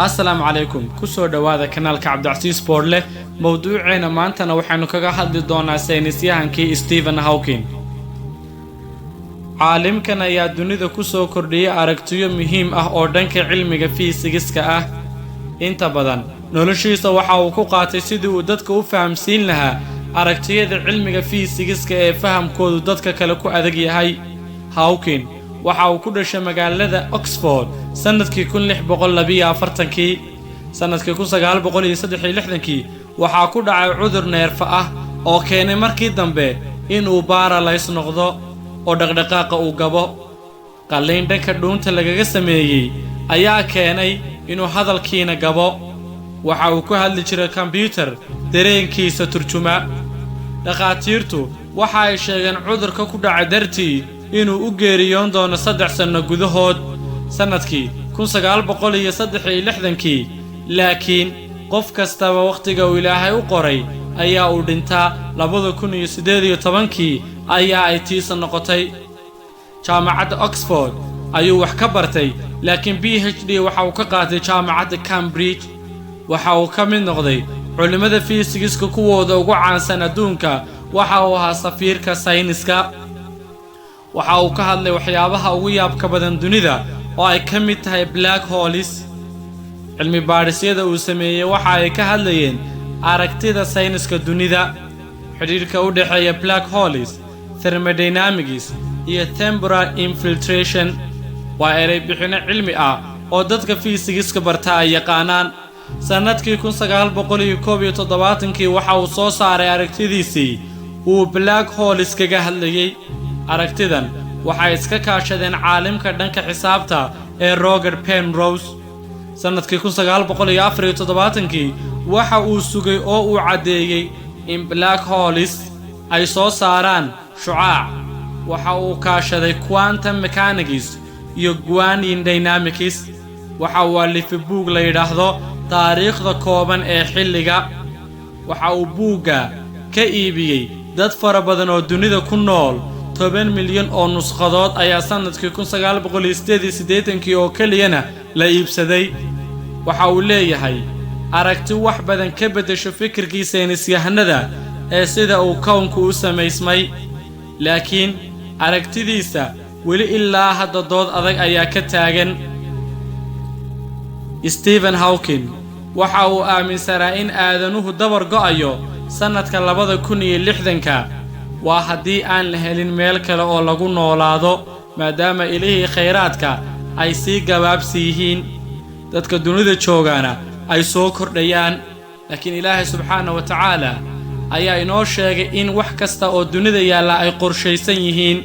السلام عليكم كسو دوادا كانالك عبدالعزيز بورله موضوعنا maantana waxaanu kaga hadli doonaa saynisyahankii Stephen Hawking caalimkan ayaa dunida ku soo kordhiyay aragtiyo muhiim ah oo dhanka cilmiga fiisigiska ah inta badan noloshiisa waxa uu ku qaatay sidii uu dadka u fahamsiin lahaa aragtiyada cilmiga fiisigiska ee fahamkoodu dadka kale ku adag yahay Hawking waxa uu ku dhashay magaalada Oxford sanadkii 1642 sanadkii 1963 waxa ku dhacay cudur neerfa ah oo keenay markii dambe in uu paralyze noqdo oo dhaqdhaqaaqa uu gabo qalliin dhanka dhuunta lagaga sameeyay ayaa keenay inuu hadalkiina gabo waxa uu ku hadli jiray computer dareenkiisa turjuma dhaqaatiirtu waxa ay sheegeen cudurka ku dhacay dartii inuu u geeriyoon doono 3 sano gudahood sanadkii 1963 laakiin qof kastaba waqtiga uu Ilaahay u qoray ayaa uu dhintaa 2018 ayaa ay tiisa noqotay jaamacadda Oxford ayuu wax ka bartay laakiin PhD waxa uu ka qaatay jaamacadda Cambridge waxa uu ka mid noqday culimada fiisigiska kuwooda ugu caansan adduunka waxa uu ahaa safiirka sayniska waxa uu ka hadlay waxyaabaha ugu yaabka badan dunida oo ay ka mid tahay black holes cilmi baadhisyada uu sameeyay waxa ay ka hadlayeen aragtida sayniska dunida xiriirka u dhaxeeya black holes thermodynamics iyo temporal infiltration waa eray bixin cilmi ah oo dadka fiisigiska barta ay yaqaanaan sanadkii 1971 waxa uu soo saaray aragtidiisii uu black holes kaga hadlayay aragtidan waxay iska kaashadeen caalimka dhanka xisaabta ee Roger Penrose sanadkii 1974 waxa uu sugay oo uu cadeeyay in black holes ay soo saaraan shucaac waxa uu kaashaday quantum mechanics iyo quantum dynamics waxa uu alifay buug la yiraahdo taariikhda kooban ee xilliga waxa uu buugga ka iibiyay dad fara badan oo dunida ku nool 10 milyan oo nusqadood ayaa sanadkii 1988 oo kaliyana la iibsaday waxa uu leeyahay aragti wax badan ka bedesho fikirkiisa saynisyahanada ee sida uu kownku u sameysmay laakiin aragtidiisa weli ilaa hadda dood adag ayaa ka taagan Stephen Hawking waxa uu aaminsanaa in aadanuhu dabar go'ayo sanadka 2060 waa haddii aan la helin meel kale oo lagu noolaado maadaama ilaahay khayraadka ay si gabaabsi yihiin dadka dunida joogana ay soo kordhayaan laakiin Ilaahay subxaanahu wa ta'ala ayaa inoo sheegay in wax kasta oo dunida yaala ay qorsheysan yihiin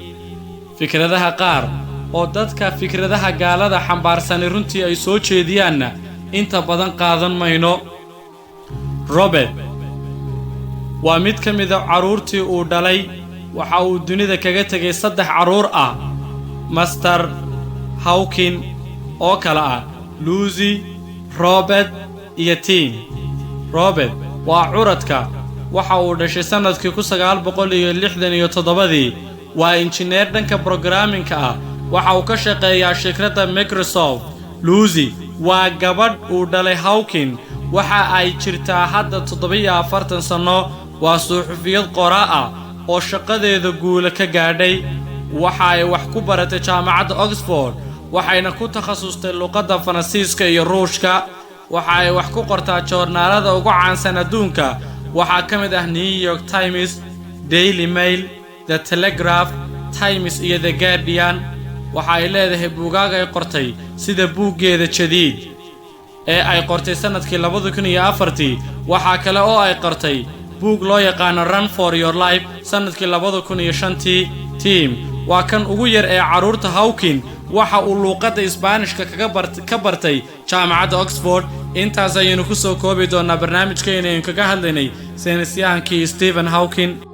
fikradaha qaar oo dadka fikradaha gaalada xambaarsan runtii ay soo jeediyaanna inta badan qaadan mayno Robert waa mid ka mid ah caruurtii uu dhalay waxa uu dunida kaga tagay 3 caruur ah Master Hawking oo kala ah Lucy Robert iyo Tim Robert waa curadka waxa uu dhashay sanadkii 1967 waa injineer dhanka programming ah waxa uu ka shaqeeyaa shirkadda Microsoft Lucy waa gabadh uu dhalay Hawking waxa ay jirtaa hadda 47 sano waa suxufiyad qoraa ah oo shaqadeeda guul ka gaadhay waxa ay wax ku baratay jaamacadda Oxford waxayna ku takhasustay luqadda Faransiiska iyo Ruushka waxa ay wax ku qortaa joornaalada ugu caansan adduunka waxa ka mid ah New York Times Daily Mail The Telegraph Times iyo The Guardian waxa ay leedahay buugaag ay qortay sida buuggeeda jadiid ee ay qortay sanadkii 2004 waxa kale oo ay qortay buug loo yaqaan Run for Your Life sanadkii 2005 Tim waa kan ugu yar ee caruurta Hawking waxa uu luqadda Isbaanishka ka bartay jaamacadda Oxford intaas ayaynu ku soo koobi doonaa barnaamijkeena kaga hadlaynay saynisyahankii Stephen Hawking